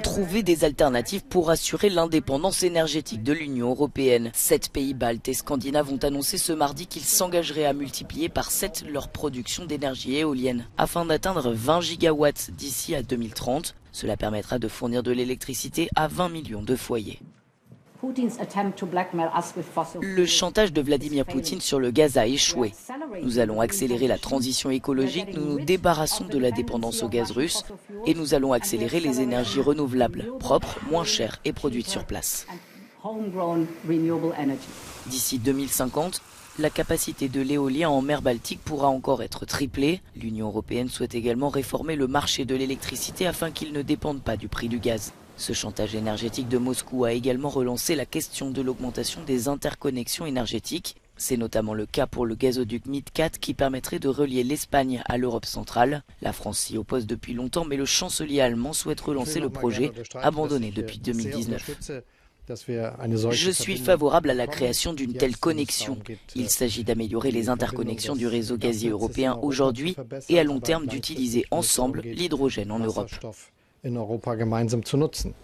Trouver des alternatives pour assurer l'indépendance énergétique de l'Union européenne. 7 pays baltes et scandinaves ont annoncé ce mardi qu'ils s'engageraient à multiplier par 7 leur production d'énergie éolienne afin d'atteindre 20 gigawatts d'ici à 2030. Cela permettra de fournir de l'électricité à 20 millions de foyers. Le chantage de Vladimir Poutine sur le gaz a échoué. Nous allons accélérer la transition écologique, nous nous débarrassons de la dépendance au gaz russe et nous allons accélérer les énergies renouvelables, propres, moins chères et produites sur place. D'ici 2050, la capacité de l'éolien en mer Baltique pourra encore être triplée. L'Union européenne souhaite également réformer le marché de l'électricité afin qu'il ne dépende pas du prix du gaz. Ce chantage énergétique de Moscou a également relancé la question de l'augmentation des interconnexions énergétiques. C'est notamment le cas pour le gazoduc MidCat qui permettrait de relier l'Espagne à l'Europe centrale. La France s'y oppose depuis longtemps, mais le chancelier allemand souhaite relancer le projet, abandonné depuis 2019. Je suis favorable à la création d'une telle connexion. Il s'agit d'améliorer les interconnexions du réseau gazier européen aujourd'hui et à long terme d'utiliser ensemble l'hydrogène en Europe.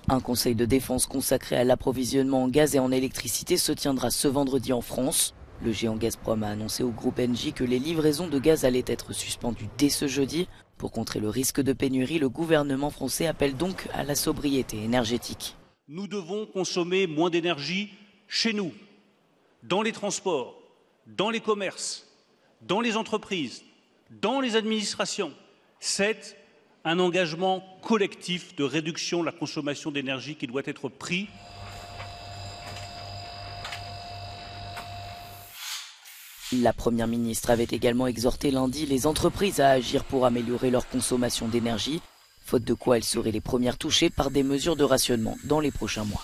Un conseil de défense consacré à l'approvisionnement en gaz et en électricité se tiendra ce vendredi en France. Le géant Gazprom a annoncé au groupe Engie que les livraisons de gaz allaient être suspendues dès ce jeudi. Pour contrer le risque de pénurie, le gouvernement français appelle donc à la sobriété énergétique. Nous devons consommer moins d'énergie chez nous, dans les transports, dans les commerces, dans les entreprises, dans les administrations. C'est un engagement collectif de réduction de la consommation d'énergie qui doit être pris. La Première ministre avait également exhorté lundi les entreprises à agir pour améliorer leur consommation d'énergie, faute de quoi elles seraient les premières touchées par des mesures de rationnement dans les prochains mois.